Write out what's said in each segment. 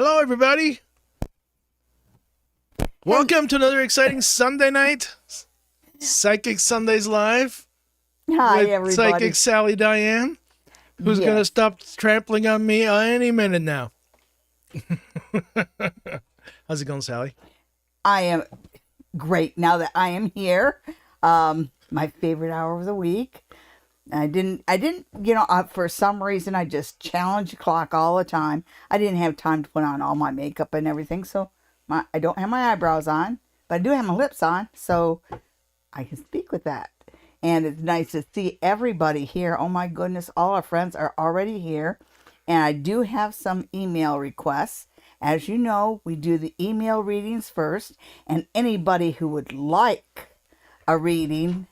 Hello, everybody. Welcome to another exciting Sunday night. Psychic Sundays Live. Hi, with everybody. Psychic Sally Diane, who's going to stop trampling on me any minute now. How's it going, Sally? I am great now that I am here. My favorite hour of the week. I didn't, for some reason, I just challenge the clock all the time. I didn't have time to put on all my makeup and everything, so I don't have my eyebrows on, but I do have my lips on, so I can speak with that. And it's nice to see everybody here. Oh my goodness, all our friends are already here. And I do have some email requests. As you know, we do the email readings first, and anybody who would like a reading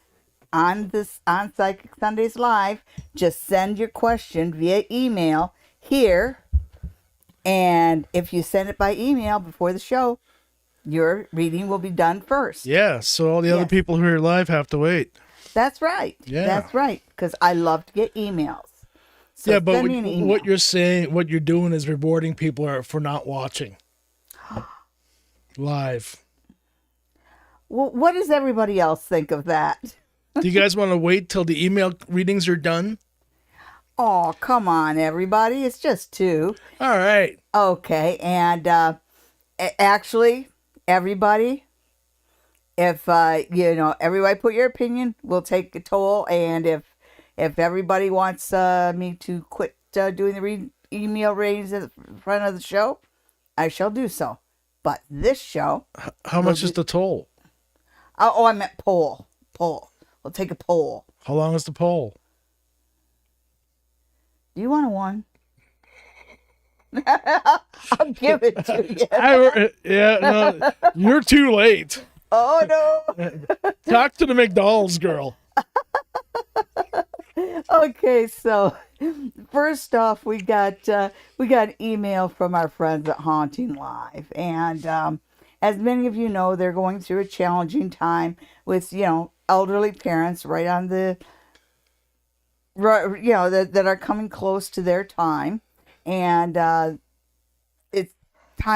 on Psychic Sundays Live, just send your question via email here. And if you send it by email before the show, your reading will be done first. Yeah, so all the other people who are live have to wait. That's right. Yeah. That's right. Because I love to get emails. So yeah, but send me an email. what you're saying, what you're doing is rewarding people for not watching live. Well, what does everybody else think of that? Do you guys want to wait till the email readings are done? Oh, come on, everybody. It's just 2. All right. Okay. And actually, everybody, if, everybody put your opinion, we'll take a toll. And if everybody wants me to quit doing the email readings at the front of the show, I shall do so. But this show... How much is the toll? Oh, I meant poll. We'll take a poll. How long is the poll? Do you want a one? I'll give it to you. No, you're too late. Oh, no. Talk to the McDonald's girl. Okay, so first off, we got an email from our friends at Haunting Live, and as many of you know, they're going through a challenging time with elderly parents that are coming close to their time, and time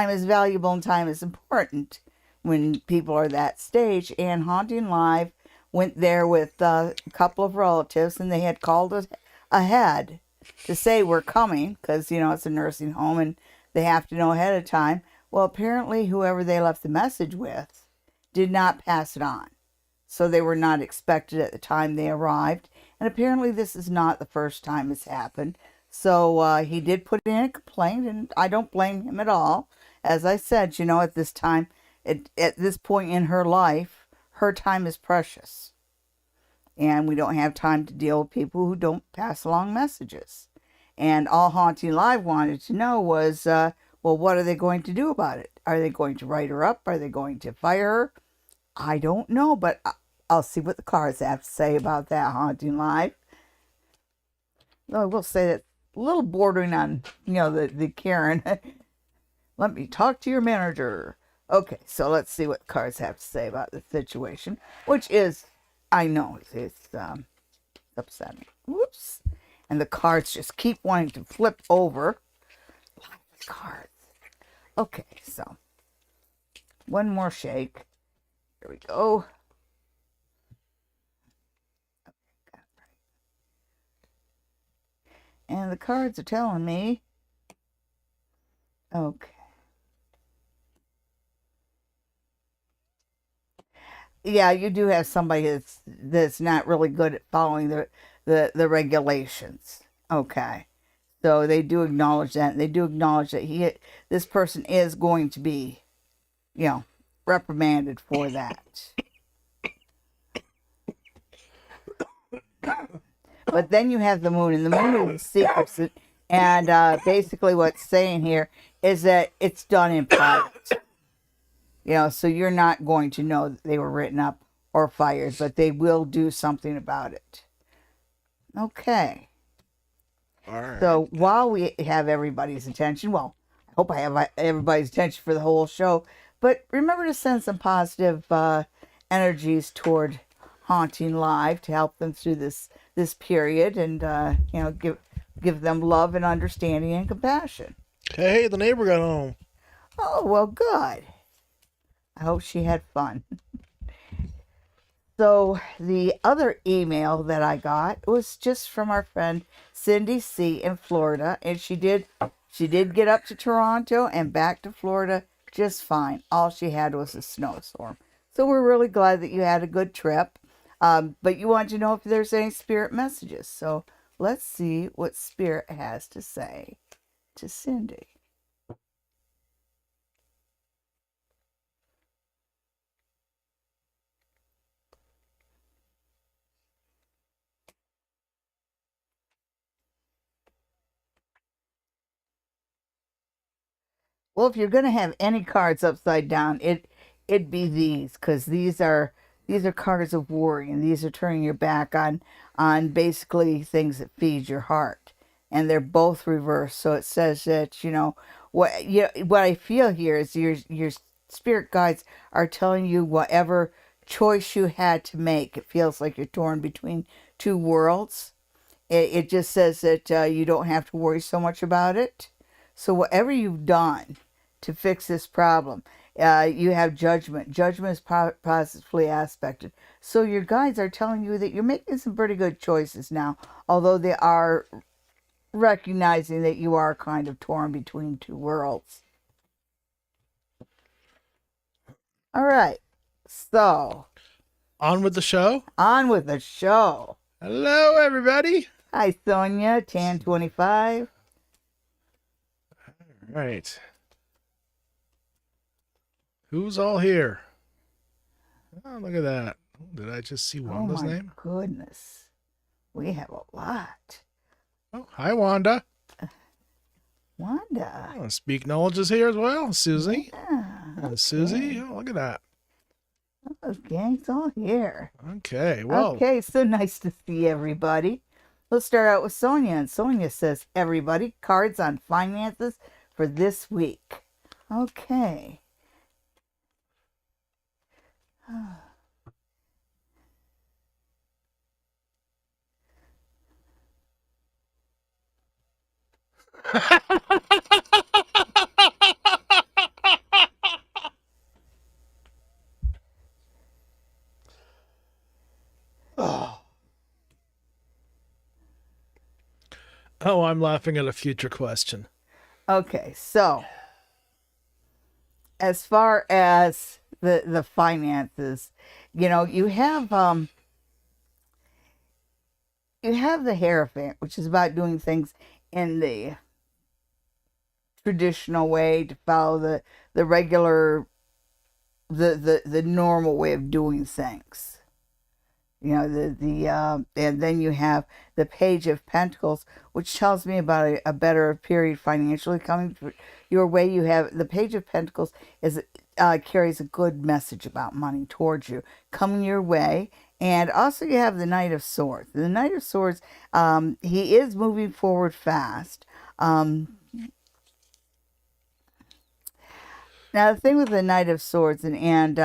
is valuable and time is important when people are that stage. And Haunting Live went there with a couple of relatives, and they had called ahead to say we're coming because it's a nursing home and they have to know ahead of time. Well, apparently whoever they left the message with did not pass it on, so they were not expected at the time they arrived. And apparently this is not the first time it's happened. So he did put in a complaint, and I don't blame him at all. As I said, at this time, at this point in her life, her time is precious. And we don't have time to deal with people who don't pass along messages. And all Haunting Live wanted to know was, well, what are they going to do about it? Are they going to write her up? Are they going to fire her? I don't know, but I'll see what the cards have to say about that, Haunting Live. I will say that a little bordering on, the Karen. Let me talk to your manager. Okay, so let's see what the cards have to say about the situation, which is, I know, it's upsetting. Whoops. And the cards just keep wanting to flip over. Lots of cards. Okay, so one more shake. Here we go. Okay, got it right. And the cards are telling me, okay. Yeah, you do have somebody that's not really good at following the regulations. Okay. So they do acknowledge that. And they do acknowledge that this person is going to be, reprimanded for that. But then you have the moon, and the moon is secrets. And basically what's saying here is that it's done in private. So you're not going to know that they were written up or fired, but they will do something about it. Okay. All right. So while we have everybody's attention, well, I hope I have everybody's attention for the whole show, but remember to send some positive energies toward Haunting Live to help them through this period, and give them love and understanding and compassion. Hey, the neighbor got home. Oh, well, good. I hope she had fun. So the other email that I got was just from our friend Cindy C in Florida, and she did get up to Toronto and back to Florida just fine. All she had was a snowstorm. So we're really glad that you had a good trip. But you want to know if there's any spirit messages. So let's see what spirit has to say to Cindy. Well, if you're going to have any cards upside down, it'd be these, because these are cards of worry, and these are turning your back on basically things that feed your heart, and they're both reversed. So it says that what I feel here is your spirit guides are telling you whatever choice you had to make. It feels like you're torn between two worlds. It just says that you don't have to worry so much about it. So whatever you've done to fix this problem, you have judgment. Judgment is positively aspected. So your guides are telling you that you're making some pretty good choices now, although they are recognizing that you are kind of torn between two worlds. All right. So On with the show. on with the show. Hello, everybody. Hi, Sonia, Tan 25. Right. Who's all here? Oh, look at that. Did I just see Wanda's Oh my name? goodness. We have a lot. Oh, hi, Wanda. Wanda. Oh, Speak Knowledge is here as well. Susie. Yeah. Susie. Oh, look at that. Those gang's all here. Okay. Well, Okay, so nice to see everybody. Let's start out with Sonia. And Sonia says, everybody, cards on finances for this week. Okay. oh, I'm laughing at a future question. Okay, so as far as the finances, you have the Hierophant, which is about doing things in the traditional way, to follow the regular the normal way of doing things. And then you have the Page of Pentacles, which tells me about a better period financially coming your way. You have the Page of Pentacles carries a good message about money towards you coming your way. And also you have the Knight of Swords. The Knight of Swords, he is moving forward fast. Now the thing with the Knight of Swords, and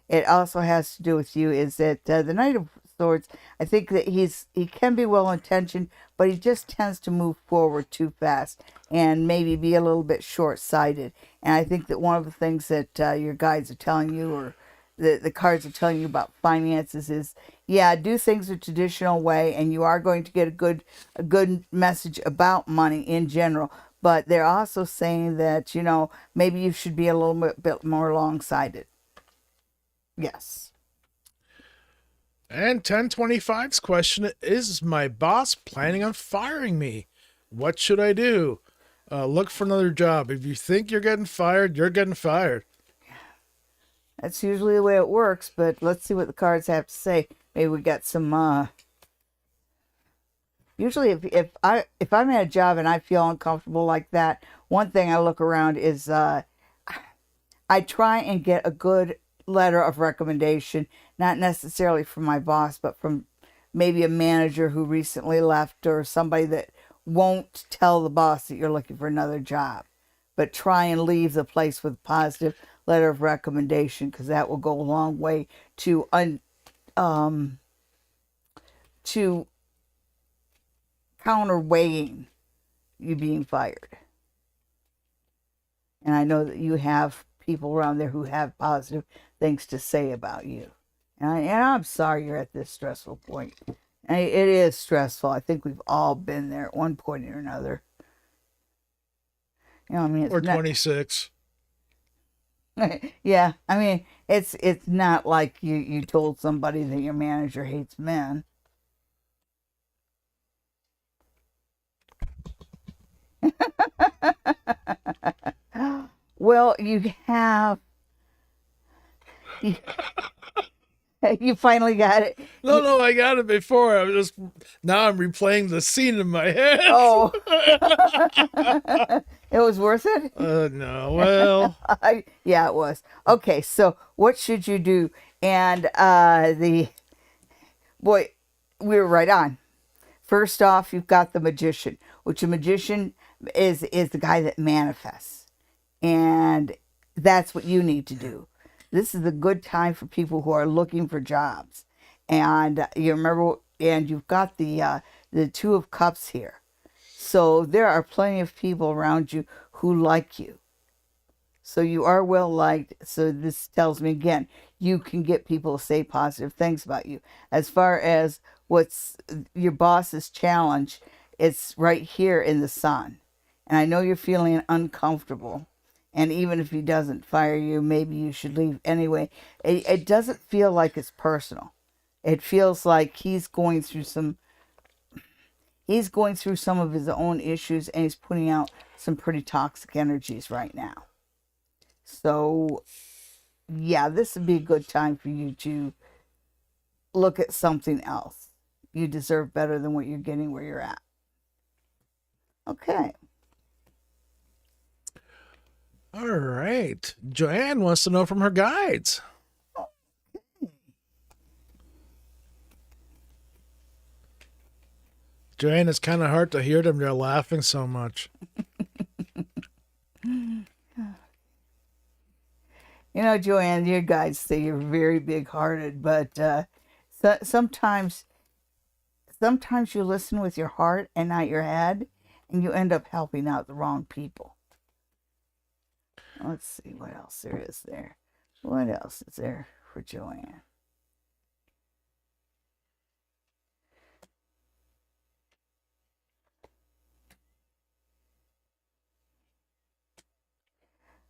it also has to do with you, is that the Knight of Swords, I think that he can be well intentioned, but he just tends to move forward too fast and maybe be a little bit short sighted. And I think that one of the things that your guides are telling you, or the cards are telling you about finances, is do things the traditional way, and you are going to get a good message about money in general. But they're also saying that, maybe you should be a little bit more long-sighted. Yes. And 1025's question is my boss planning on firing me? What should I do? Look for another job. If you think you're getting fired, you're getting fired. That's usually the way it works, but let's see what the cards have to say. Maybe we got some usually if I'm at a job and I feel uncomfortable like that, one thing I look around is I try and get a good letter of recommendation, not necessarily from my boss, but from maybe a manager who recently left, or somebody that won't tell the boss that you're looking for another job, but try and leave the place with a positive letter of recommendation, because that will go a long way to counterweighing you being fired. And I know that you have people around there who have positive things to say about you. And I'm sorry you're at this stressful point. And it is stressful. I think we've all been there at one point or another. I mean, it's Or not. 26. Yeah, I mean, it's not like you told somebody that your manager hates men. Well, you, you finally got it. No, I got it before. Now I'm replaying the scene in my head. Oh, it was worth it. No, well, Yeah, it was. Okay, so what should you do? And the boy, we were right on. First off, you've got the magician, which a magician is the guy that manifests, and that's what you need to do. This is a good time for people who are looking for jobs, and you remember, and you've got the Two of Cups here, so there are plenty of people around you who like you. So you are well liked. So this tells me again, you can get people to say positive things about you. As far as what's your boss's challenge, it's right here in the sun. And I know you're feeling uncomfortable. And even if he doesn't fire you, maybe you should leave anyway. It doesn't feel like it's personal. It feels like he's going through some of his own issues, and he's putting out some pretty toxic energies right now. So, yeah, this would be a good time for you to look at something else. You deserve better than what you're getting where you're at. Okay. all right. Joanne wants to know from her guides. Joanne, it's kind of hard to hear them. They're laughing so much. Joanne, your guys say you're very big-hearted, but sometimes you listen with your heart and not your head, and you end up helping out the wrong people. Let's see what else there is there. What else is there for Joanne?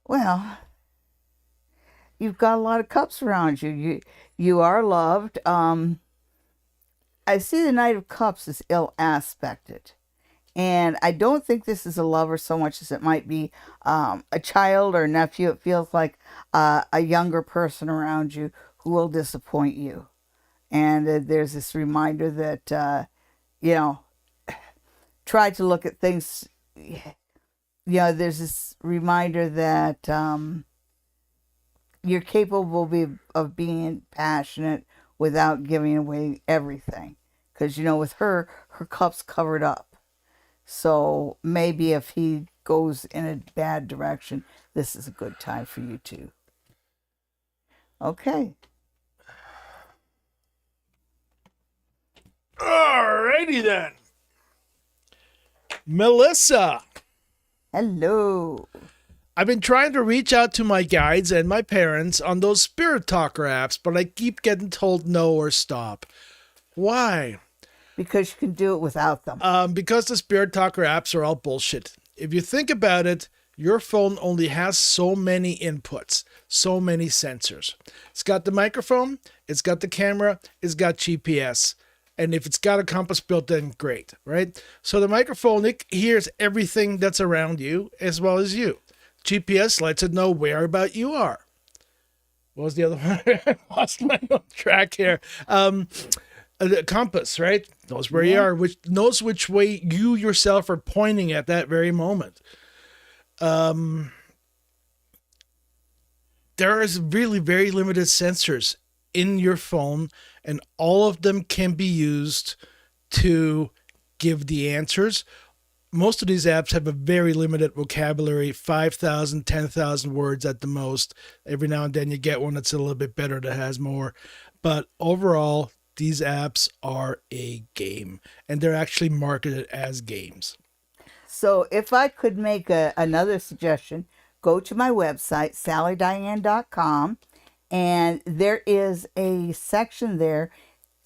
Well, you've got a lot of cups around you. You are loved. I see the Knight of Cups is ill aspected. And I don't think this is a lover so much as it might be a child or nephew. It feels like a younger person around you who will disappoint you. And there's this reminder that, try to look at things. There's this reminder that you're capable of being passionate without giving away everything. Because, with her cup's covered up. So maybe if he goes in a bad direction, this is a good time for you too. Okay. Alrighty then. Melissa. Hello. I've been trying to reach out to my guides and my parents on those Spirit Talker apps, but I keep getting told no or stop. Why? Because you can do it without them. Because the Spirit Talker apps are all bullshit. If you think about it, your phone only has so many inputs, so many sensors. It's got the microphone, it's got the camera, it's got GPS. And if it's got a compass built in, great, right? So the microphone, it hears everything that's around you as well as you. GPS lets it know where about you are. What was the other one? I lost my own track here. The compass, right? Knows where you are, which knows which way you yourself are pointing at that very moment. There is really very limited sensors in your phone, and all of them can be used to give the answers. Most of these apps have a very limited vocabulary, 5,000, 10,000 words at the most. Every now and then you get one that's a little bit better that has more. But overall, these apps are a game, and they're actually marketed as games. So if I could make another suggestion go to my website, sallydiane.com, and there is a section there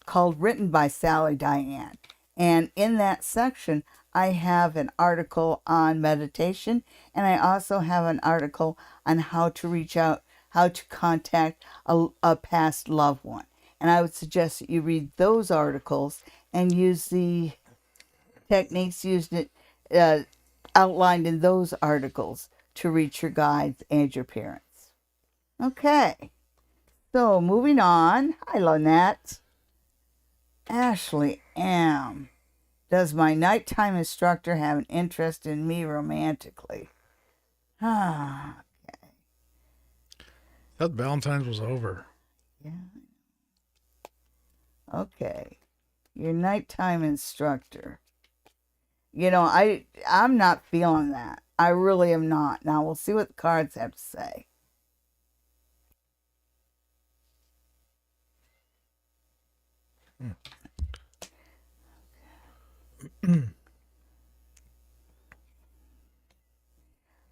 called Written by Sally Diane. And in that section, I have an article on meditation, and I also have an article on how to reach out, how to contact a past loved one. And I would suggest that you read those articles and use the techniques used outlined in those articles to reach your guides and your parents. Okay, so moving on. Hi, Lynette. Ashley M. Does my nighttime instructor have an interest in me romantically? Ah, That Valentine's was over. yeah. Okay. Your nighttime instructor. I'm not feeling that. I really am not. Now we'll see what the cards have to say.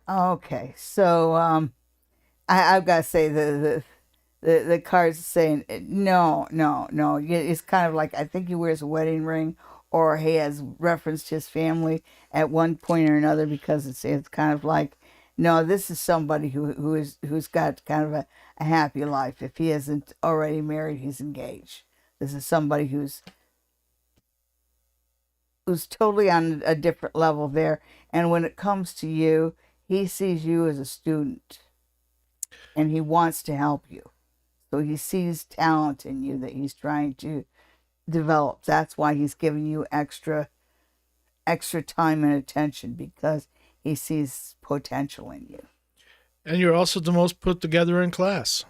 Okay, so I've got to say the cards saying no, no, no. It's kind of like, I think he wears a wedding ring, or he has referenced his family at one point or another, because it's kind of like, no, this is somebody who's got kind of a happy life. If he isn't already married, he's engaged. This is somebody who's totally on a different level there. And when it comes to you, he sees you as a student, and he wants to help you. So he sees talent in you that he's trying to develop. That's why he's giving you extra time and attention, because he sees potential in you. And you're also the most put together in class.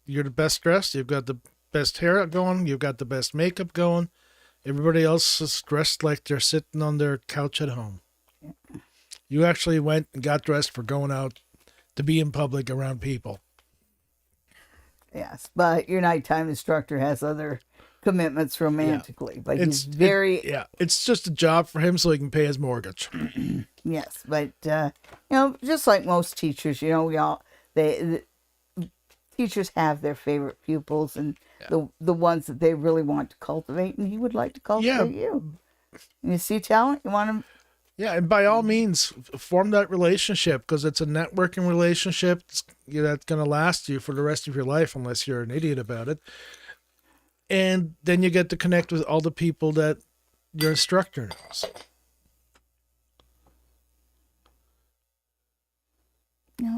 You're the best dressed. You've got the best hair going. You've got the best makeup going. Everybody else is dressed like they're sitting on their couch at home. Yeah. You actually went and got dressed for going out to be in public around people. Yes, but your nighttime instructor has other commitments romantically, but he's very... it's just a job for him so he can pay his mortgage. Yes, but, just like most teachers, the teachers have their favorite pupils, and the ones that they really want to cultivate, and he would like to cultivate you. You see talent, you want to... Yeah, and by all means, form that relationship, because it's a networking relationship that's going to last you for the rest of your life, unless you're an idiot about it. And then you get to connect with all the people that your instructor knows.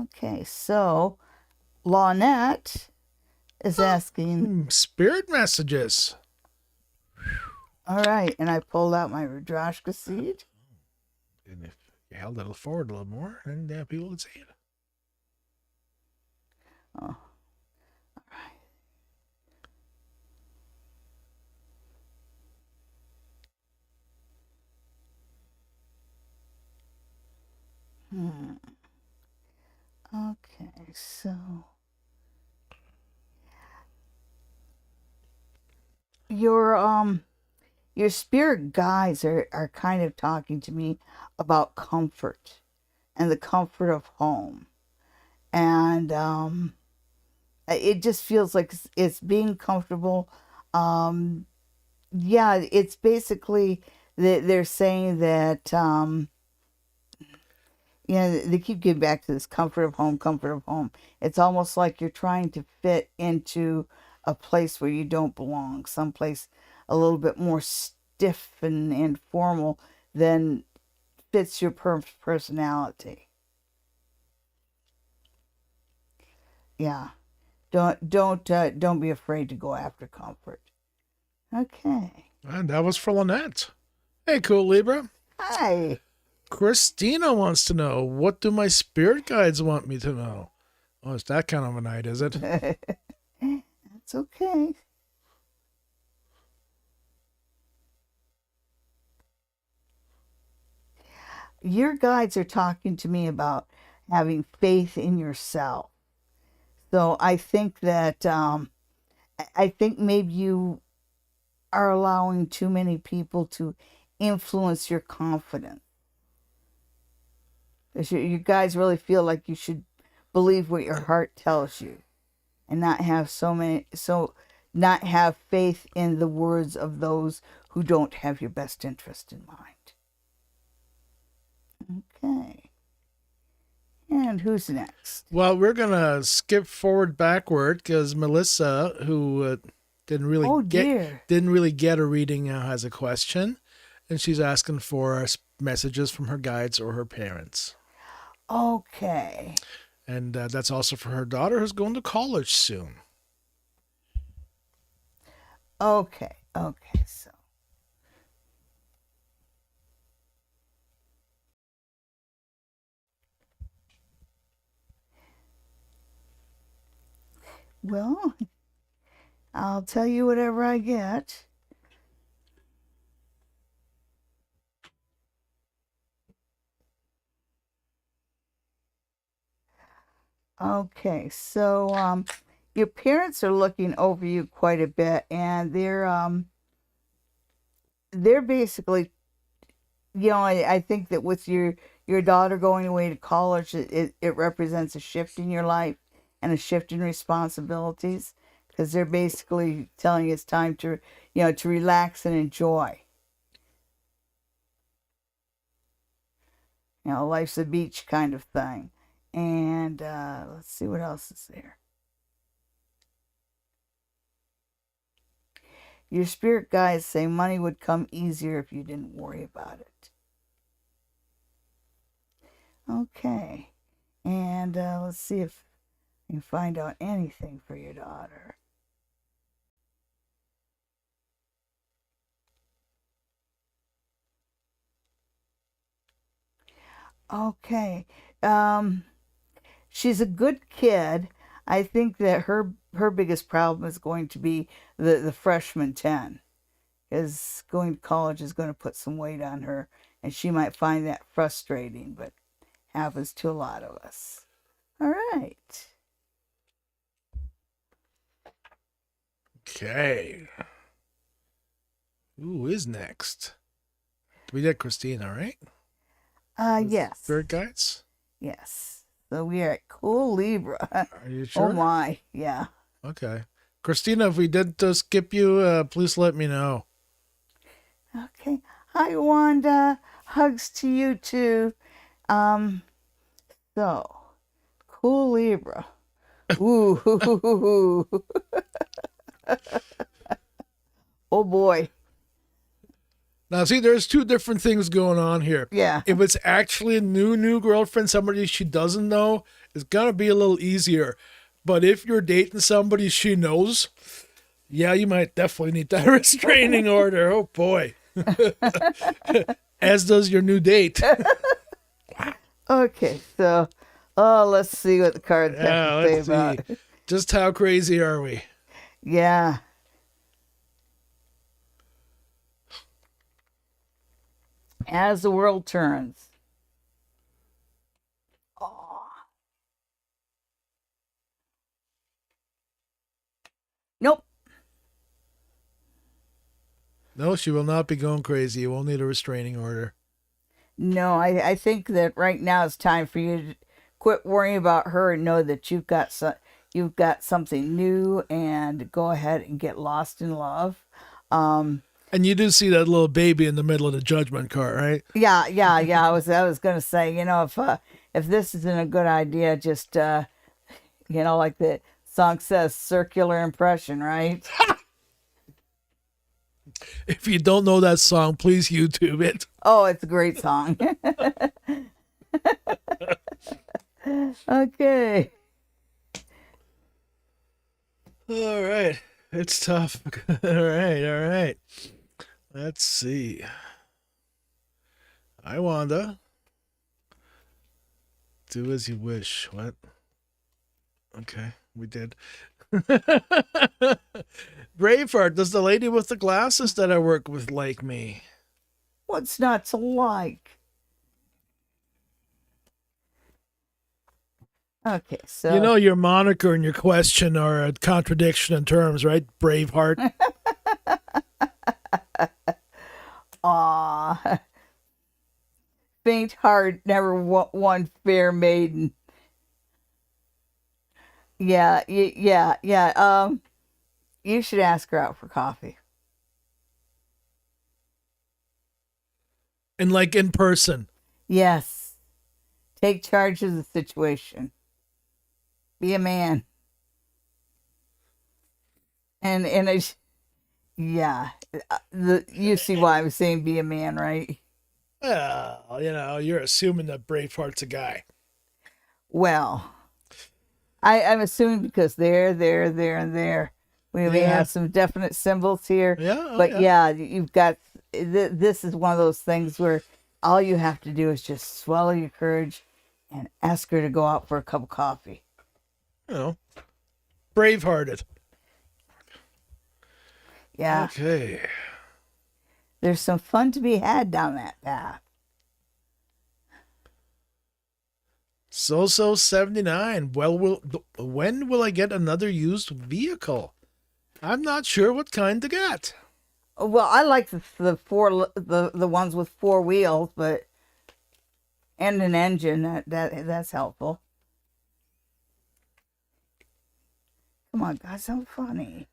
Okay, so Lynette is asking... Spirit messages. All right, and I pulled out my Rudrashka seed. And if you held it forward a little more, then people would see it. Oh, all right. Okay, so your spirit guides are kind of talking to me about comfort and the comfort of home. And it just feels like it's being comfortable. It's basically they're saying that, they keep getting back to this comfort of home, comfort of home. It's almost like you're trying to fit into a place where you don't belong, someplace a little bit more stiff and formal than fits your personality. Yeah, don't be afraid to go after comfort. Okay. And that was for Lynette. Hey, cool Libra. Hi. Christina wants to know, what do my spirit guides want me to know? Oh, it's that kind of a night, is it? That's okay. Your guides are talking to me about having faith in yourself. So I think that, I think maybe you are allowing too many people to influence your confidence. You guys really feel like you should believe what your heart tells you, and not have not have faith in the words of those who don't have your best interest in mind. Okay. And who's next? Well, we're gonna skip forward backward because Melissa, who didn't really get a reading, now has a question, and she's asking for messages from her guides or her parents. Okay. And that's also for her daughter, who's going to college soon. Okay. So. Well, I'll tell you whatever I get. Okay, so your parents are looking over you quite a bit, and they're basically, I think that with your daughter going away to college, it represents a shift in your life and a shift in responsibilities, because they're basically telling you it's time to to relax and enjoy. Life's a beach kind of thing. And let's see what else is there. Your spirit guides say money would come easier if you didn't worry about it. Okay. And let's see if I can find out anything for your daughter. Okay. She's a good kid. I think that her biggest problem is going to be the freshman 10, because going to college is going to put some weight on her, and she might find that frustrating, but happens to a lot of us. All right. Okay. Who is next? We did Christina, right? Yes. Spirit guides? Yes. So we are at Cool Libra. Are you sure? Oh my, yeah. Okay. Christina, if we did skip you, please let me know. Okay. Hi, Wanda. Hugs to you too. So, Cool Libra. Ooh. Oh boy. Now, see, there's two different things going on here. Yeah. If it's actually a new girlfriend, somebody she doesn't know, it's going to be a little easier. But if you're dating somebody she knows, yeah, you might definitely need that restraining order. Oh, boy. As does your new date. Okay, so, let's see what the cards have to say about it. Just how crazy are we? Yeah. As the world turns. Oh. Nope. No, she will not be going crazy. You won't need a restraining order. No, I think that right now it's time for you to quit worrying about her and know that you've got something new, and go ahead and get lost in love. And you do see that little baby in the middle of the judgment card, right? Yeah. I was gonna say, if this isn't a good idea, just like the song says, circular impression, right? If you don't know that song, please YouTube it. Oh, it's a great song. Okay. All right. It's tough. All right. Let's see. Hi, Wanda. Do as you wish. What? Okay, we did. Braveheart, does the lady with the glasses that I work with like me? What's not to like? Okay, so your moniker and your question are a contradiction in terms, right? Braveheart. Aw. Faint heart never won fair maiden. Yeah. You should ask her out for coffee. And like in person. Yes. Take charge of the situation. Be a man. And it's, yeah. You see why I was saying be a man, right? Well, you're assuming that Braveheart's a guy. Well, I'm assuming because there, and there. We Yeah. have some definite symbols here. Yeah, oh, But yeah. you've got, this is one of those things where all you have to do is just swallow your courage and ask her to go out for a cup of coffee. Bravehearted. Yeah. Okay. There's some fun to be had down that path. So 79. Well, when will I get another used vehicle? I'm not sure what kind to get. Well, I like the ones with four wheels, but and an engine. That's helpful. Come on, guys, I'm funny.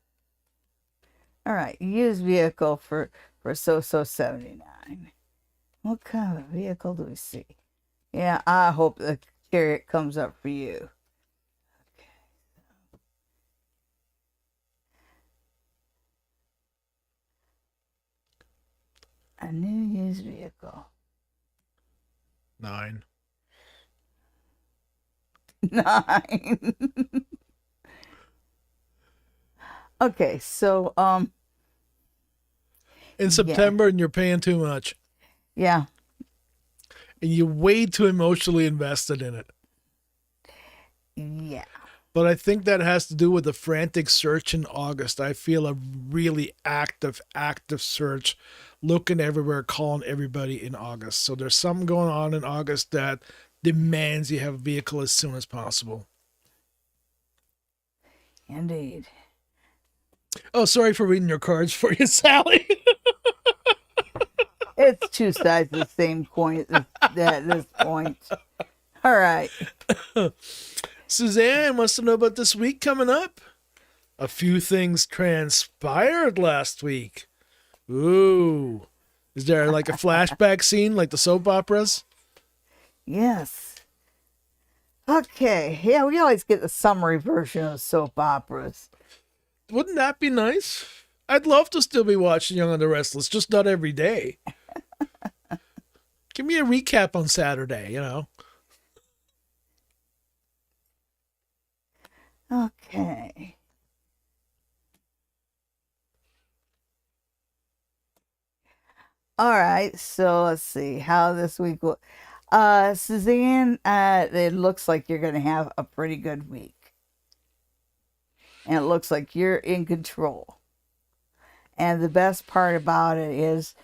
All right, used vehicle for so 79. What kind of vehicle do we see? Yeah, I hope the Chariot comes up for you. Okay. A new used vehicle. 9. 9. Okay, so In September, and you're paying too much. yeah. And you're way too emotionally invested in it. Yeah. But I think that has to do with the frantic search in August. I feel a really active search, looking everywhere, calling everybody in August. So there's something going on in August that demands you have a vehicle as soon as possible. Indeed. Oh, sorry for reading your cards for you, Sally. It's two sides of the same coin at this point. All right. Suzanne wants to know about this week coming up. A few things transpired last week. Ooh. Is there like a flashback scene like the soap operas? Yes. Okay. Yeah, we always get the summary version of soap operas. Wouldn't that be nice? I'd love to still be watching Young and the Restless, just not every day. Give me a recap on Saturday, Okay. All right. So let's see how this week will. Suzanne, it looks like you're going to have a pretty good week. And it looks like you're in control. And the best part about it is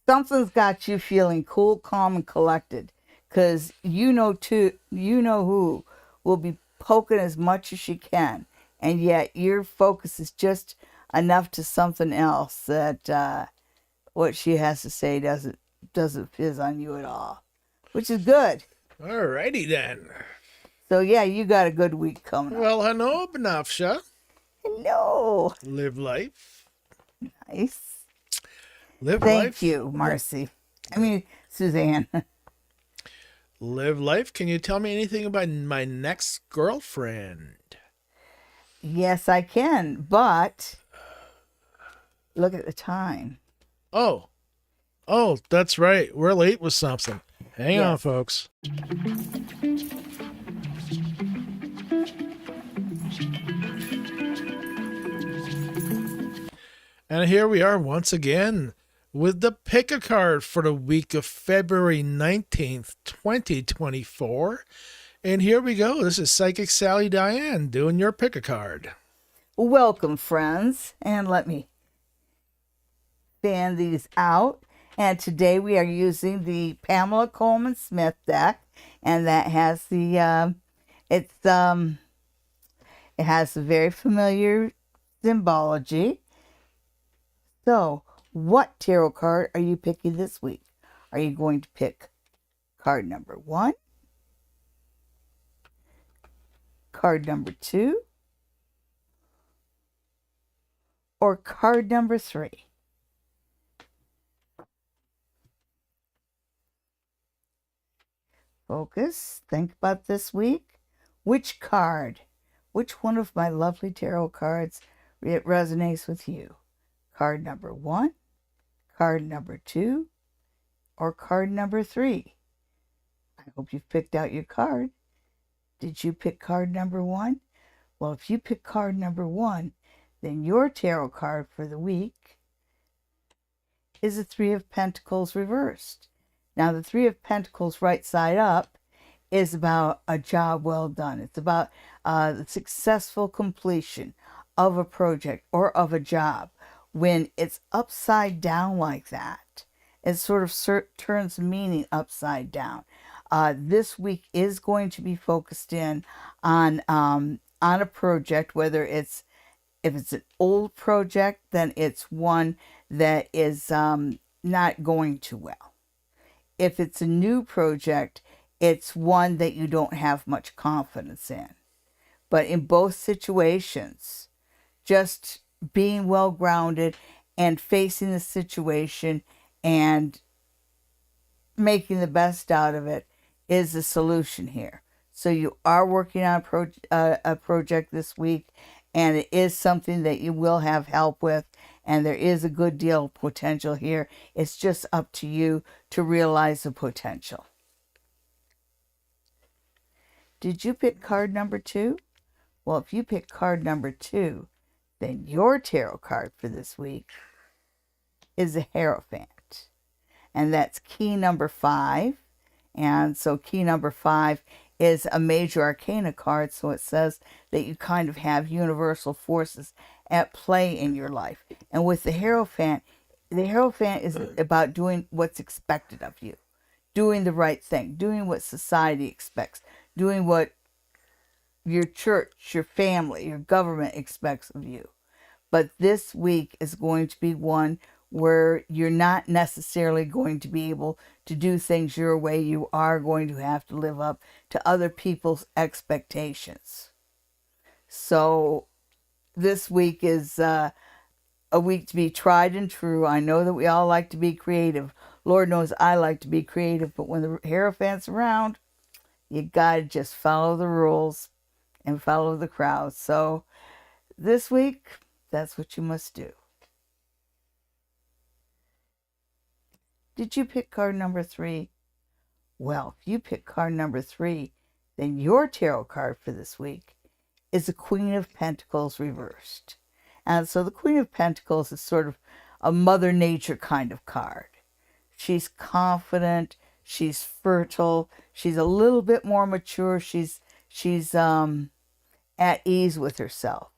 something's got you feeling cool, calm, and collected. Because you know who will be poking as much as she can. And yet your focus is just enough to something else that what she has to say doesn't fizz on you at all. Which is good. Alrighty then. So yeah, you got a good week coming up. Well, hello, Benafsha. Hello. Live life. Nice. Live Thank life. you, Marcy. I mean, Suzanne. Live life. Can you tell me anything about my next girlfriend? Yes, I can, but look at the time. Oh, that's right. We're late with something. Hang on, Yes. folks. And here we are once again with the pick a card for the week of February 19th, 2024. And here we go. This is Psychic Sally Diane doing your pick a card. Welcome, friends. And let me fan these out. And today we are using the Pamela Coleman Smith deck. And that has the, it has a very familiar symbology. So, what tarot card are you picking this week? Are you going to pick card number 1, card number 2, or card number 3? Focus. Think about this week. Which card? Which one of my lovely tarot cards it resonates with you? Card number 1, card number 2, or card number 3? I hope you've picked out your card. Did you pick card number 1? Well, if you pick card number 1, then your tarot card for the week is the Three of Pentacles reversed. Now, the Three of Pentacles right side up is about a job well done. It's about the successful completion of a project or of a job. When it's upside down like that, it sort of turns meaning upside down. This week is going to be focused in on a project, whether if it's an old project, then it's one that is not going too well. If it's a new project, it's one that you don't have much confidence in. But in both situations, just being well grounded and facing the situation and making the best out of it is the solution here. So you are working on a project this week, and it is something that you will have help with, and there is a good deal of potential here. It's just up to you to realize the potential. Did you pick card number 2? Well, if you pick card number 2, then your tarot card for this week is the Hierophant. And that's key number 5. And so key number 5 is a major arcana card. So it says that you kind of have universal forces at play in your life. And with the Hierophant is about doing what's expected of you. Doing the right thing. Doing what society expects. Doing what your church, your family, your government expects of you. But this week is going to be one where you're not necessarily going to be able to do things your way. You are going to have to live up to other people's expectations. So this week is a week to be tried and true. I know that we all like to be creative. Lord knows I like to be creative, but when the Hierophant's around, you gotta just follow the rules and follow the crowd. So this week, that's what you must do. Did you pick card number 3? Well, if you pick card number 3, then your tarot card for this week is the Queen of Pentacles reversed. And so the Queen of Pentacles is sort of a Mother Nature kind of card. She's confident, she's fertile, she's a little bit more mature, she's at ease with herself.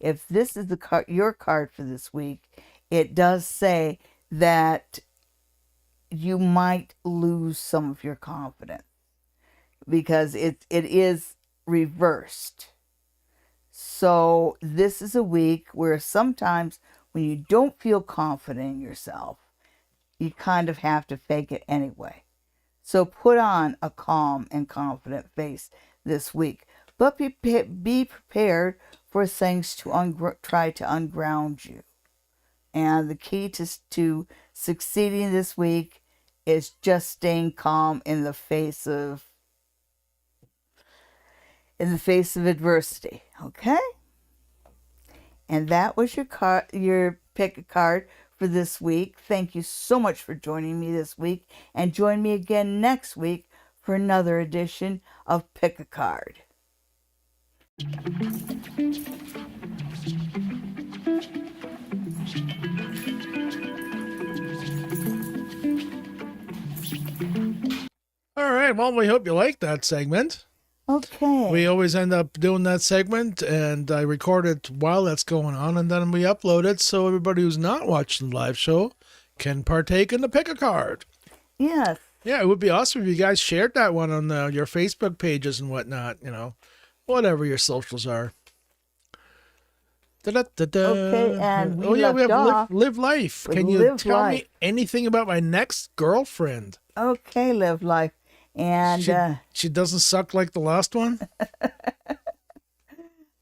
If this is your card for this week, it does say that you might lose some of your confidence because it is reversed. So this is a week where sometimes when you don't feel confident in yourself, you kind of have to fake it anyway. So put on a calm and confident face this week. But be prepared for things to try to unground you. And the key to succeeding this week is just staying calm in the face of adversity. Okay? And that was your pick a card for this week. Thank you so much for joining me this week, and join me again next week for another edition of Pick a Card. All right. Well, we hope you liked that segment. Okay. We always end up doing that segment, and I record it while that's going on, and then we upload it so everybody who's not watching the live show can partake in the Pick a Card. Yes. Yeah, it would be awesome if you guys shared that one on your Facebook pages and whatnot, whatever your socials are. Okay, and we we have off live life. Can you tell me anything about my next girlfriend? Okay, live life. And she doesn't suck like the last one?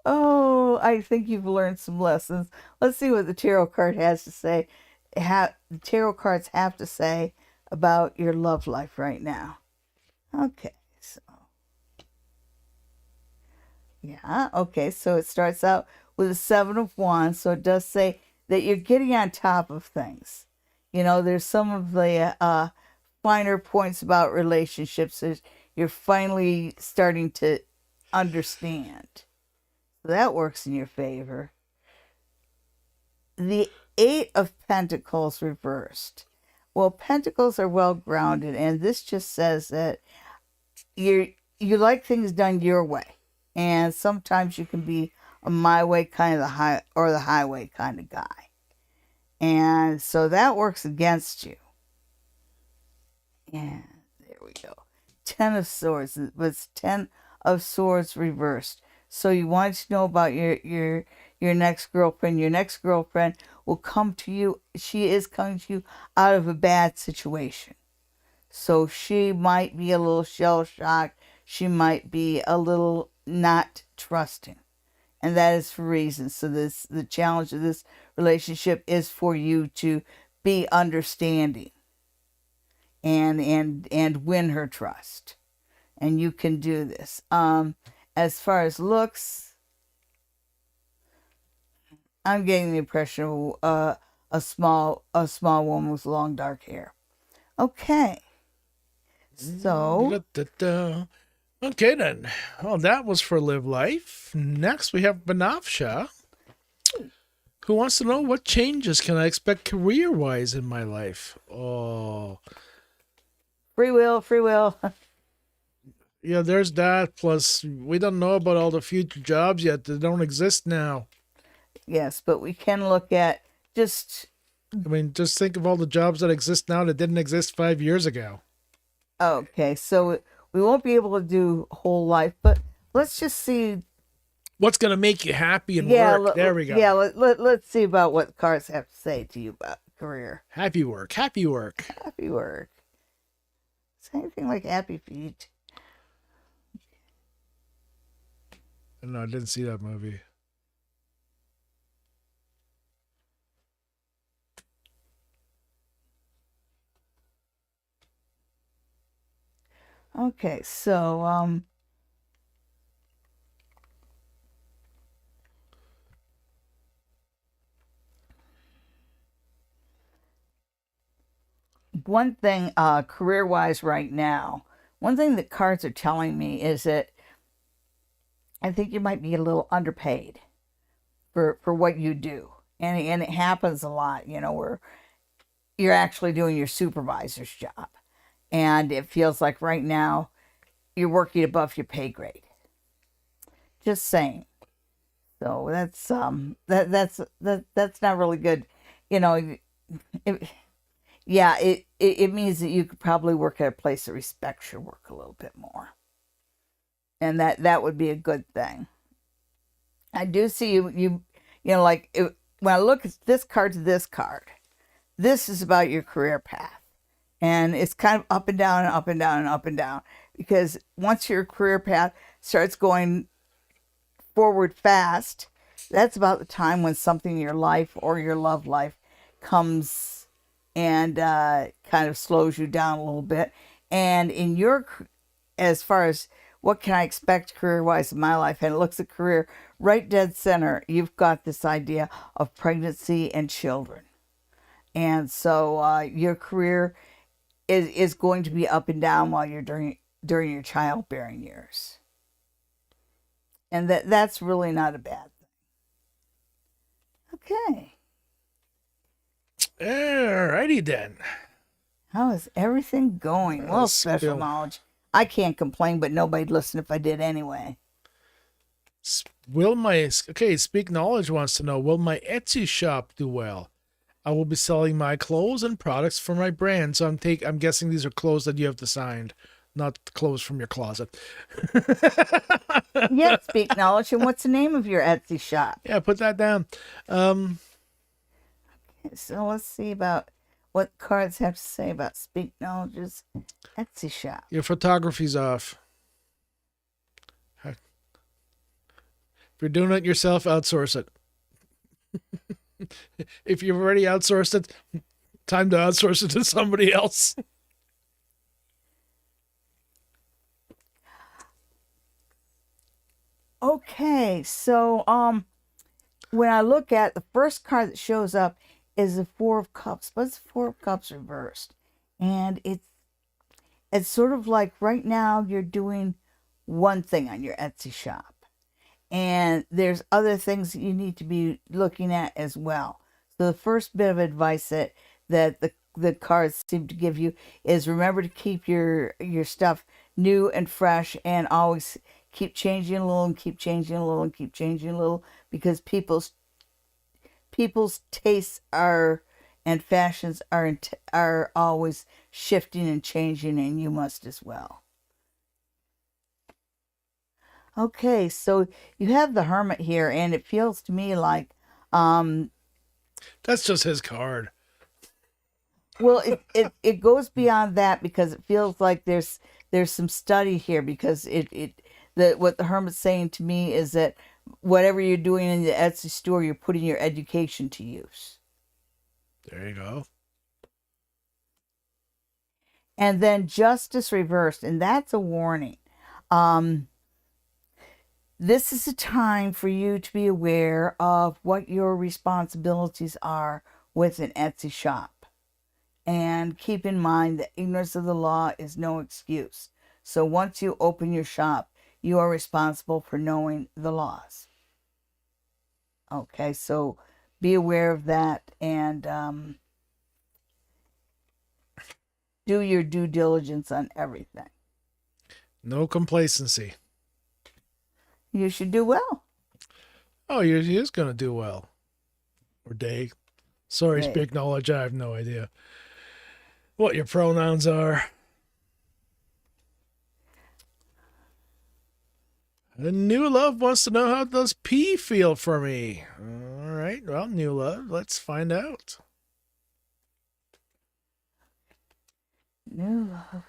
Oh, I think you've learned some lessons. Let's see what the tarot card has to say. The tarot cards have to say about your love life right now. Okay, so yeah, okay, so it starts out with a Seven of Wands, so it does say that you're getting on top of things. You know, there's some of the finer points about relationships is you're finally starting to understand. So that works in your favor. The Eight of Pentacles reversed. Well, Pentacles are well grounded, and this just says that you like things done your way, and sometimes you can be a my way kind of the highway kind of guy, and so that works against you. And there we go. Ten of Swords. It was Ten of Swords reversed. So you wanted to know about your next girlfriend. Your next girlfriend will come to you. She is coming to you out of a bad situation. So she might be a little shell shocked. She might be a little not trusting. And that is for reasons. So the challenge of this relationship is for you to be understanding and win her trust. And you can do this. As far as looks, I'm getting the impression of a small woman with long dark hair. Okay. So Da-da-da-da. Okay then. Well, that was for Live Life. Next we have Banafsha, who wants to know what changes can I expect career-wise in my life. Oh, free will. yeah, there's that. Plus, we don't know about all the future jobs yet that don't exist now. Yes, but we can look at just I mean, just think of all the jobs that exist now that didn't exist 5 years ago. okay. So we won't be able to do whole life, but let's just see. What's going to make you happy and Yeah, work? There we go. Yeah, let's see about what cards have to say to you about career. Happy work. Happy work. Happy work. Is anything like happy feet? No, I didn't see that movie. Okay, so one thing career wise right now, one thing that cards are telling me is that I think you might be a little underpaid for what you do. And it happens a lot, you know, where you're actually doing your supervisor's job. And it feels like right now you're working above your pay grade. Just saying. So that's not really good. You know, it, yeah, it means that you could probably work at a place that respects your work a little bit more. And that would be a good thing. I do see you know, like when I look at this card to this card, this is about your career path. And it's kind of up and down and up and down and up and down. Because once your career path starts going forward fast, that's about the time when something in your life or your love life comes and kind of slows you down a little bit. And in your, as far as what can I expect career-wise in my life, and it looks at career right dead center, you've got this idea of pregnancy and children. And so your career is going to be up and down while you're during your childbearing years. And that's really not a bad thing. Okay. Alrighty then. How is everything going? Well, special knowledge. I can't complain, but nobody'd listen if I did anyway. Speak Knowledge wants to know, will my Etsy shop do well? I will be selling my clothes and products for my brand. So I'm guessing these are clothes that you have designed, not clothes from your closet. Yeah, Speak Knowledge. And what's the name of your Etsy shop? Yeah, put that down. Okay, so let's see about what cards have to say about Speak Knowledge's Etsy shop. Your photography's off. you're doing it yourself, outsource it. If you've already outsourced it, time to outsource it to somebody else. Okay, so when I look at the first card that shows up is the Four of Cups, but it's Four of Cups reversed. And it's sort of like right now you're doing one thing on your Etsy shop. And there's other things that you need to be looking at as well. So the first bit of advice that the cards seem to give you is remember to keep your stuff new and fresh, and always keep changing a little and keep changing a little and keep changing a little, because people's tastes are and fashions are always shifting and changing, and you must as well. Okay, so you have the Hermit here, and it feels to me like That's just his card. well, it goes beyond that, because it feels like there's some study here, because what the Hermit's saying to me is that whatever you're doing in the Etsy store, you're putting your education to use. There you go. And then Justice reversed, and that's a warning. This is a time for you to be aware of what your responsibilities are with an Etsy shop. And keep in mind that ignorance of the law is no excuse. So once you open your shop, you are responsible for knowing the laws. Okay, so be aware of that, and do your due diligence on everything. No complacency. You should do well. Oh, he is going to do well. Or they. Sorry, They. speak knowledge. I have no idea what your pronouns are. The new love wants to know, how does P feel for me? All right. Well, new love, let's find out. New love.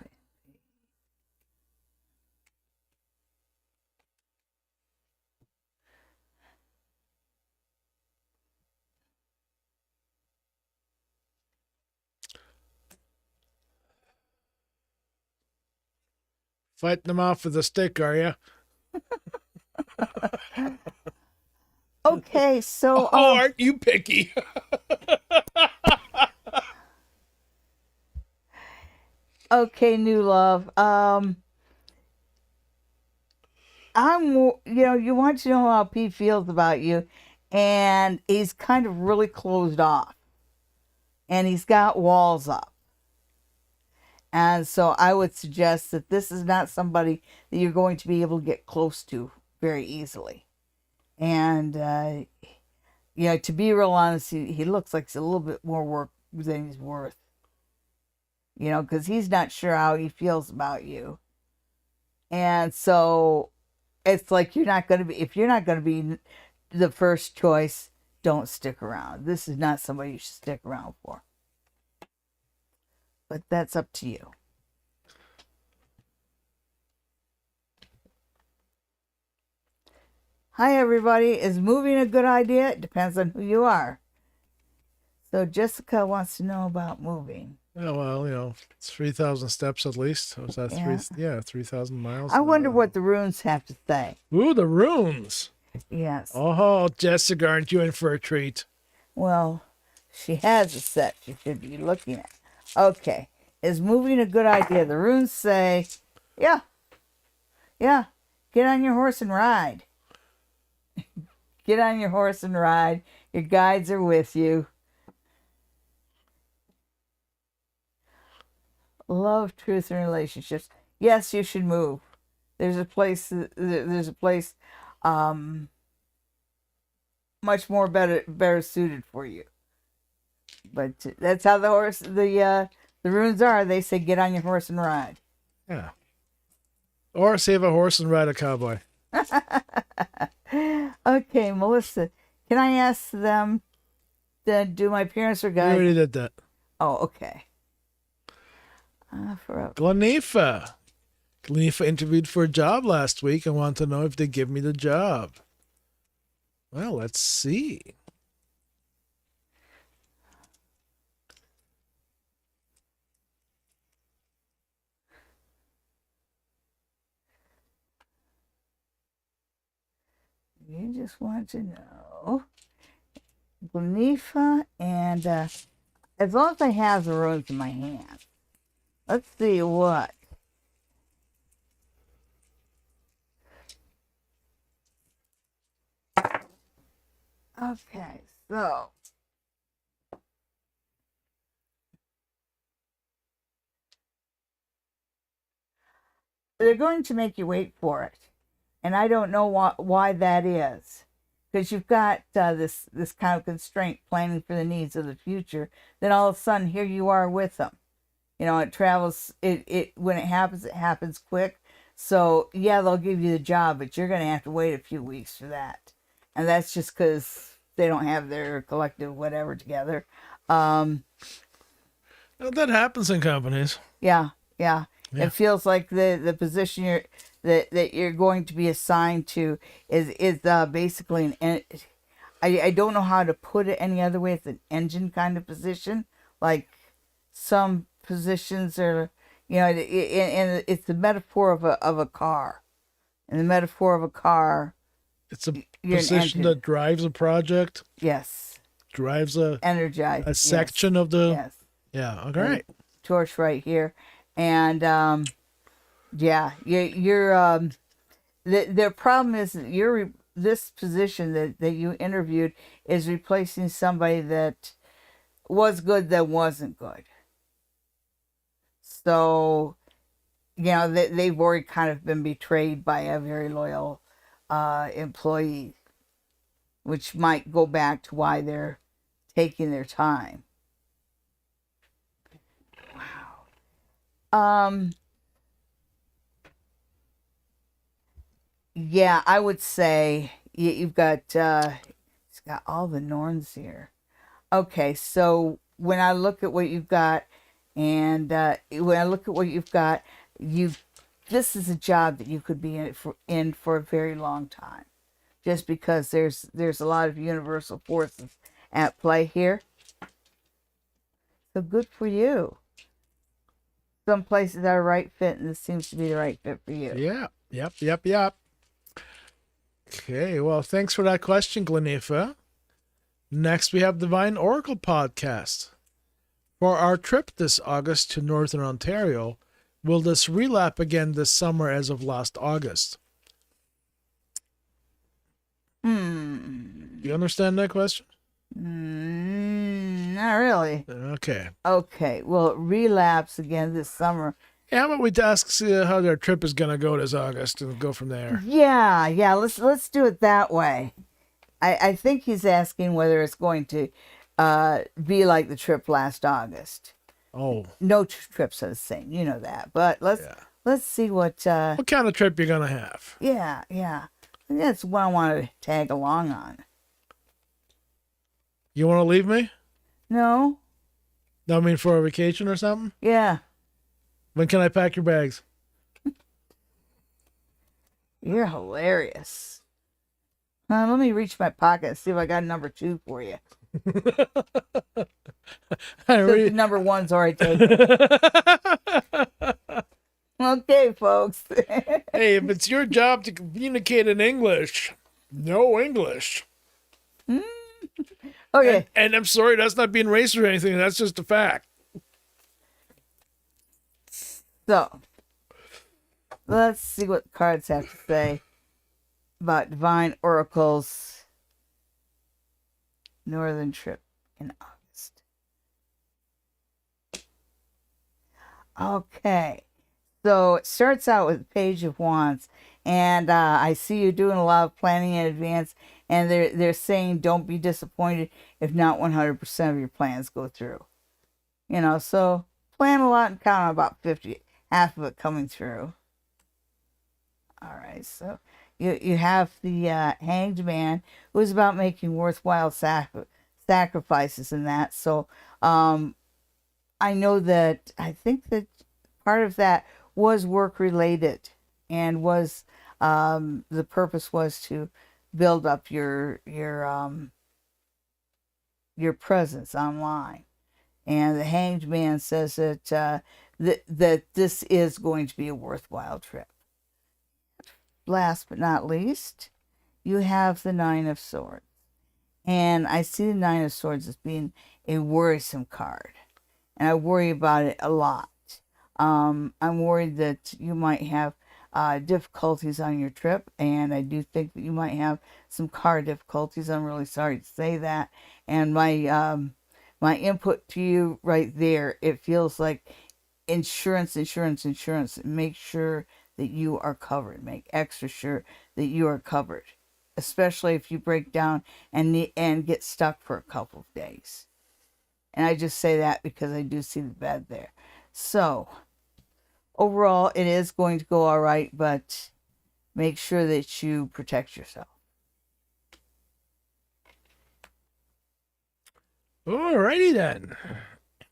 Fighting them off with a stick, are you? Okay, so Oh, aren't you picky? okay, new love. You want to know how Pete feels about you, and he's kind of really closed off, and he's got walls up. And so I would suggest that this is not somebody that you're going to be able to get close to very easily. And, to be real honest, he looks like he's a little bit more work than he's worth. Because he's not sure how he feels about you. And so it's like if you're not going to be the first choice, don't stick around. This is not somebody you should stick around for. But that's up to you. Hi, everybody. Is moving a good idea? It depends on who you are. So Jessica wants to know about moving. Oh, well, it's 3,000 steps at least. Was that Yeah. 3,000 miles? I wonder what the runes have to say. Ooh, the runes. Yes. Oh, Jessica, aren't you in for a treat? Well, she has a set she should be looking at. Okay. Is moving a good idea? The runes say, yeah. Get on your horse and ride. Get on your horse and ride. Your guides are with you. Love, truth, and relationships. Yes, you should move. There's a place much more better suited for you. But that's how the runes are. They say get on your horse and ride. Yeah. Or save a horse and ride a cowboy. Okay, Melissa, can I ask them to do my parents or We guys? already did that. Oh, okay. Glenifa interviewed for a job last week and wanted to know if they give me the job. Well, let's see. You just want to know. Bonifa, and as long as I have the rose in my hand. Let's see what. Okay, so they're going to make you wait for it, and I don't know why that is, because you've got this kind of constraint, planning for the needs of the future. Then all of a sudden, here you are with them. You know, it travels. It when it happens quick. So yeah, they'll give you the job, but you're going to have to wait a few weeks for that, and that's just because they don't have their collective whatever together. Um, Well, that happens in companies. yeah, yeah. Yeah. It feels like the position that you're going to be assigned to is basically I don't know how to put it any other way. It's an engine kind of position. Like some positions are, and it's the metaphor of a car. And the metaphor of a car, It's a you're an position engine. that drives a project, Yes, drives a energized. section of the. Yes. Yeah. All right. Torch right here, and yeah, you're the problem is that this position that you interviewed is replacing somebody that was good that wasn't good. So, they've already kind of been betrayed by a very loyal employee, which might go back to why they're taking their time. Wow. Yeah, I would say you've got it's got all the norns here. Okay, so when I look at what you've got, and when I look at what you've got, this is a job that you could be in for a very long time, just because there's a lot of universal forces at play here. So good for you. Some places are a right fit, and this seems to be the right fit for you. Yeah. Yep. Okay. Well, thanks for that question, Glenifa. Next, we have Divine Oracle Podcast. For our trip this August to Northern Ontario, will this relap again this summer as of last August? Do you understand that question? Not really. Okay. Okay, well, relapse again this summer. Yeah, how about we ask how their trip is going to go this August and go from there? Yeah, let's do it that way. I think he's asking whether it's going to be like the trip last August. Oh. No trips are the same, you know that. But let's see what kind of trip you're going to have. Yeah. That's what I want to tag along on. You want to leave me? No? I mean, for a vacation or something? Yeah. When can I pack your bags? You're hilarious. Let me reach my pocket and see if I got number 2 for you. Number 1's already taken. Okay, folks. Hey, if it's your job to communicate in English, no English. Okay. And I'm sorry, that's not being racist or anything. That's just a fact. So, let's see what the cards have to say about Divine Oracle's northern trip in August. Okay. So, it starts out with Page of Wands. And I see you doing a lot of planning in advance. And they're saying don't be disappointed if not 100% of your plans go through. So plan a lot and count on about 50, half of it coming through. All right, so you have the Hanged Man, who is about making worthwhile sacrifices in that. So I think that part of that was work related, and was the purpose was to build up your presence online. And the Hanged Man says that that this is going to be a worthwhile trip. Last but not least, you have the Nine of Swords. And I see the Nine of Swords as being a worrisome card. And I worry about it a lot. I'm worried that you might have difficulties on your trip. And I do think that you might have some car difficulties. I'm really sorry to say that. And my input to you right there, it feels like insurance. Make sure that you are covered. Make extra sure that you are covered, especially if you break down and get stuck for a couple of days. And I just say that because I do see the bed there. So overall, it is going to go all right, but make sure that you protect yourself. Alrighty then.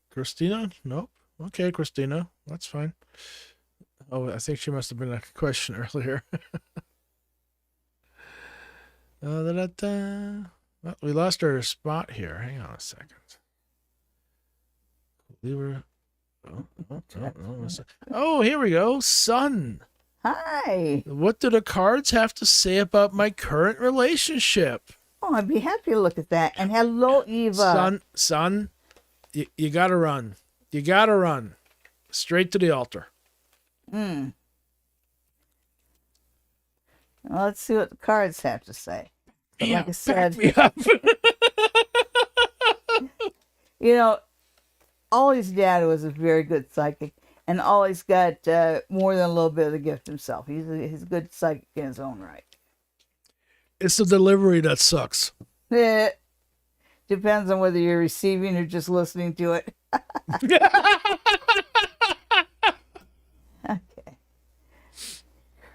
Christina? Nope. Okay, Christina. That's fine. Oh, I think she must have been a question earlier. Well, we lost our spot here. Hang on a second. We were. Oh, here we go. Sun. Hi. What do the cards have to say about my current relationship? Oh, I'd be happy to look at that. And hello, Eva. Son, you gotta run. You gotta run. Straight to the altar. Well, let's see what the cards have to say. But Yeah, like I said, back me up. you know, Ollie's dad was a very good psychic, and Ollie's got more than a little bit of the gift himself. He's a good psychic in his own right. It's the delivery that sucks. Depends on whether you're receiving or just listening to it. Okay.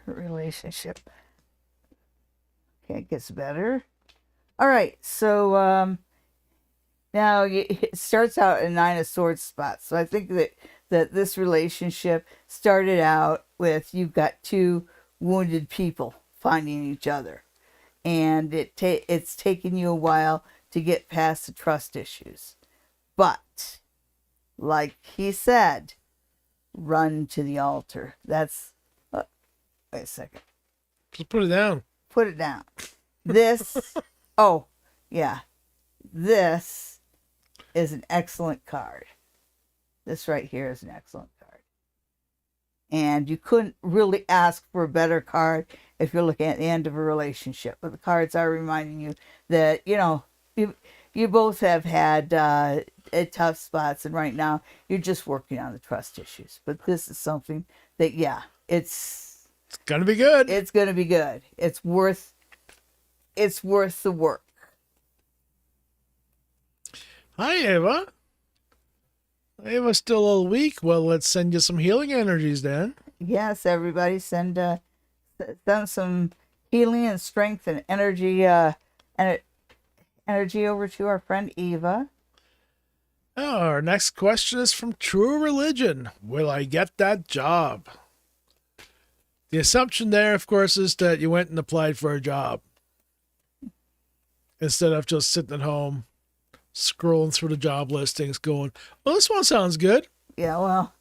Relationship. Okay, it gets better. All right, so now it starts out a Nine of Swords spot. So I think that this relationship started out with you've got two wounded people finding each other. And it's taken you a while to get past the trust issues. But, like he said, run to the altar. That's... wait a second. Just put it down. Put it down. This... oh, yeah. This is an excellent card. This right here is an excellent card. And you couldn't really ask for a better card if you're looking at the end of a relationship. But the cards are reminding you that, you both have had tough spots. And right now, you're just working on the trust issues. But this is something that, it's going to be good. It's going to be good. It's worth the work. Hi, Ava. Ava's still a little weak. Well, let's send you some healing energies then. Yes, everybody send some healing and strength and energy over to our friend Eva. Oh, our next question is from True Religion. Will I get that job? The assumption there, of course, is that you went and applied for a job instead of just sitting at home scrolling through the job listings going, well, this one sounds good. Yeah, well,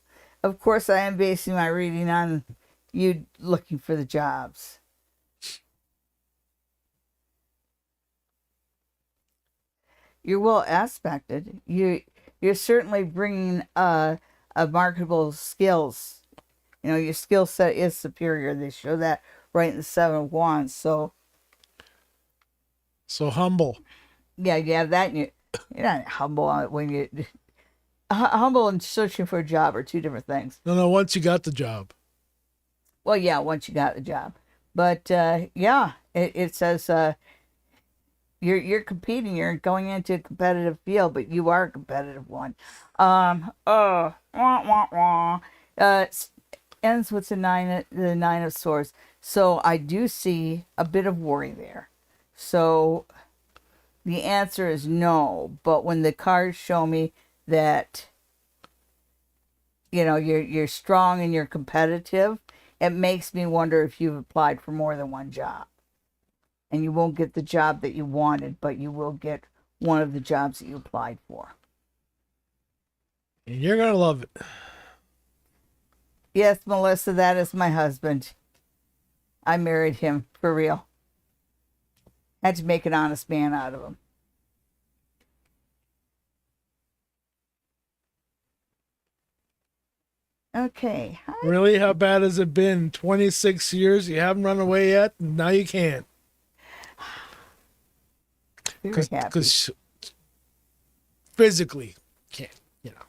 of course I am basing my reading on you looking for the jobs. You're well aspected. You're certainly bringing marketable skills. Your skill set is superior. They show that right in the Seven of Wands. So humble. Yeah, you have that. You're not humble when you humble and searching for a job are two different things. No, once you got the job. Well, yeah, once you got the job, but it says you're competing. You're going into a competitive field, but you are a competitive one. Ends with the nine of swords. So I do see a bit of worry there. So the answer is no. But when the cards show me that you're strong and you're competitive, it makes me wonder if you've applied for more than one job. and you won't get the job that you wanted, but you will get one of the jobs that you applied for. And you're going to love it. Yes, Melissa, that is my husband. I married him for real. Had to make an honest man out of him. Okay. Hi. Really? How bad has it been? 26 years? You haven't run away yet? Now you can't. Very happy. Because physically can't, you know.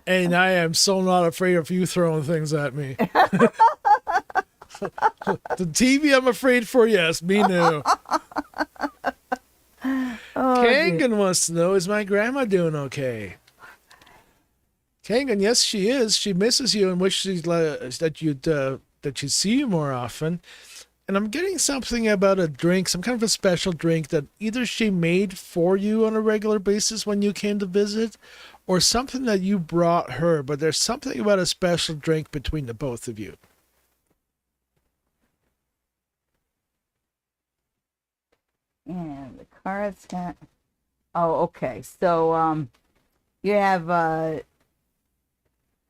And I am so not afraid of you throwing things at me. The TV I'm afraid for, yes. Me no. Kangan wants to know, is my grandma doing okay? Kangan, yes, she is. She misses you and wishes that she'd see you more often. And I'm getting something about a drink, some kind of a special drink that either she made for you on a regular basis when you came to visit, or something that you brought her. But there's something about a special drink between the both of you. And the cards got... Oh, okay. So, you have,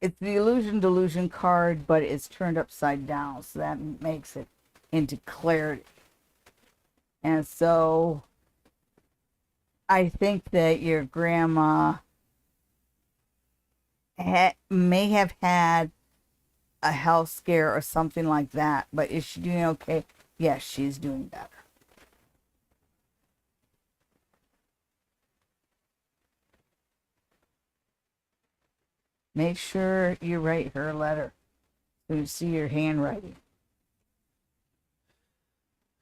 it's the illusion delusion card, but it's turned upside down. So that makes it into clarity. And so I think that your grandma may have had a health scare or something like that. But is she doing okay? Yes, she's doing better. Make sure you write her a letter so you see your handwriting.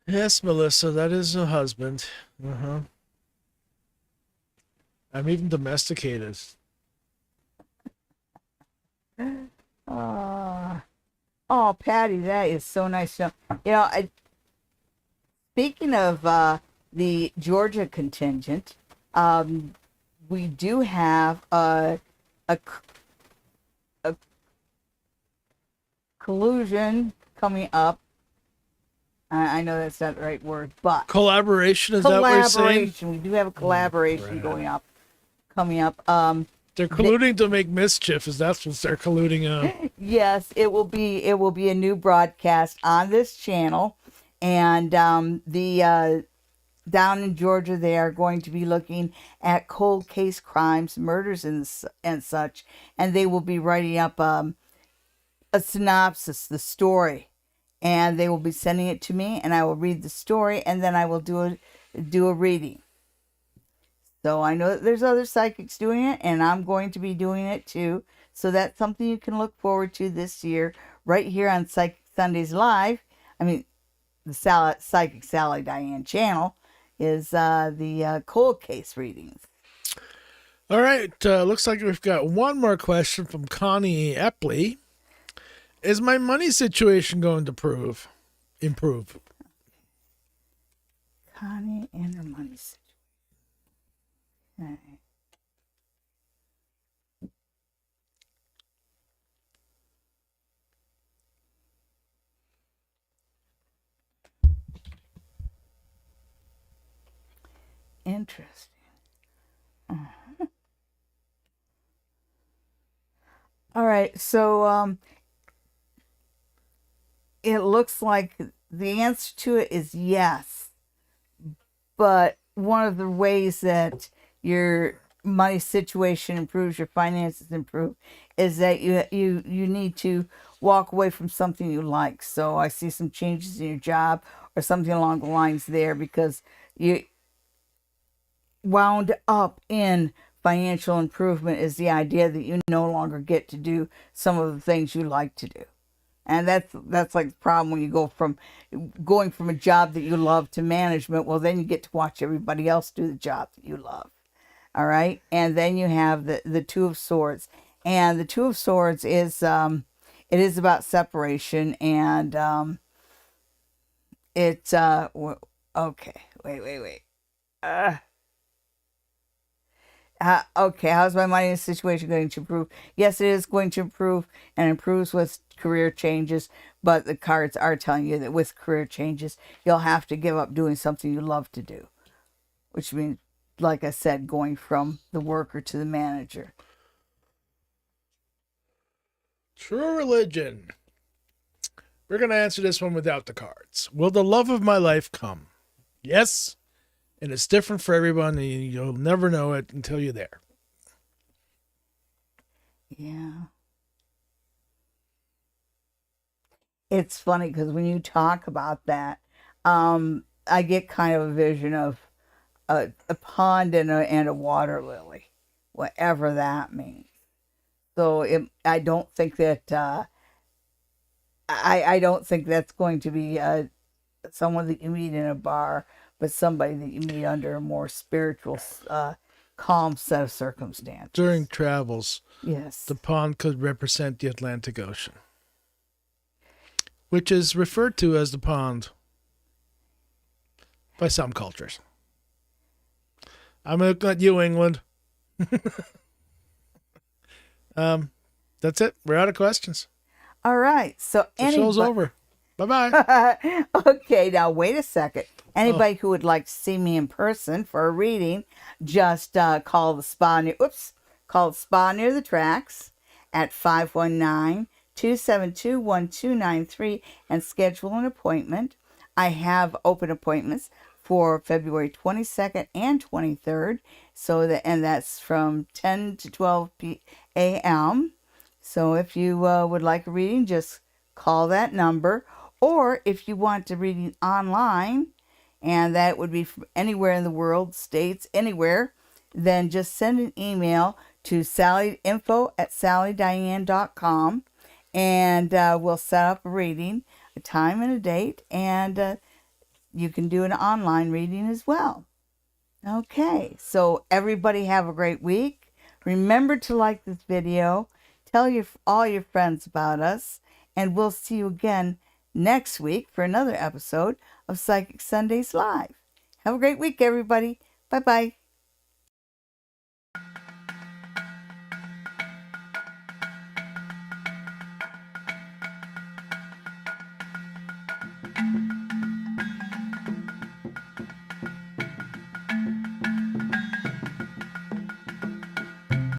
Yes, Melissa, that is a husband. Uh-huh. I'm even domesticated. Oh, Patty, that is so nice to know. You know, speaking of the Georgia contingent, we do have a collusion coming up. I know that's not the right word, but Collaboration, is that what you're saying? collaboration. We do have a collaboration coming up. They're colluding to make mischief, is that's what they're colluding on. Yes, it will be a new broadcast on this channel, and the down in Georgia they are going to be looking at cold case crimes, murders, and such, and they will be writing up a synopsis, the story, and they will be sending it to me, and I will read the story, and then I will do a reading. So I know that there's other psychics doing it, and I'm going to be doing it too. So that's something you can look forward to this year, right here on Psychic Sundays Live. I mean, the Psychic Sally Diane channel is the cold case readings. All right, looks like we've got one more question from Connie Epley. Is my money situation going to improve? Connie and her money situation. Okay. Interesting. All right, so it looks like the answer to it is yes. But one of the ways that your money situation improves, your finances improve, is that you need to walk away from something you like. So I see some changes in your job or something along the lines there, because you wound up in financial improvement is the idea that you no longer get to do some of the things you like to do. And that's like the problem when you going from a job that you love to management. Well, then you get to watch everybody else do the job that you love. All right. And then you have the Two of Swords. And the Two of Swords is, it is about separation. And it's, okay, wait. Okay, how's my money situation going to improve? Yes, it is going to improve, and improves with career changes. But the cards are telling you that with career changes, you'll have to give up doing something you love to do, which means, like I said, going from the worker to the manager. True religion. We're going to answer this one without the cards. Will the love of my life come? Yes. And it's different for everyone, and you'll never know it until you're there. Yeah. It's funny because when you talk about that, I get kind of a vision of a pond and a water lily, whatever that means. So I don't think that I don't think that's going to be someone that you meet in a bar, but somebody that you meet under a more spiritual, calm set of circumstances. During travels, Yes. the pond could represent the Atlantic Ocean, which is referred to as the pond by some cultures. I'm looking at you, England. That's it. We're out of questions. All right. So The show's over. Bye-bye. Okay, now wait a second. Anybody who would like to see me in person for a reading, just call the spa near the tracks at 519-272-1293 and schedule an appointment. I have open appointments for February 22nd and 23rd, and that's from 10 to 12 a.m. So if you would like a reading, just call that number. Or if you want a reading online, and that would be from anywhere in the world, states, anywhere, then just send an email to info@sallydiane.com, and we'll set up a reading, a time and a date, and you can do an online reading as well. Okay, so everybody have a great week. Remember to like this video, tell all your friends about us, and we'll see you again next week for another episode of Psychic Sundays Live. Have a great week, everybody. Bye-bye.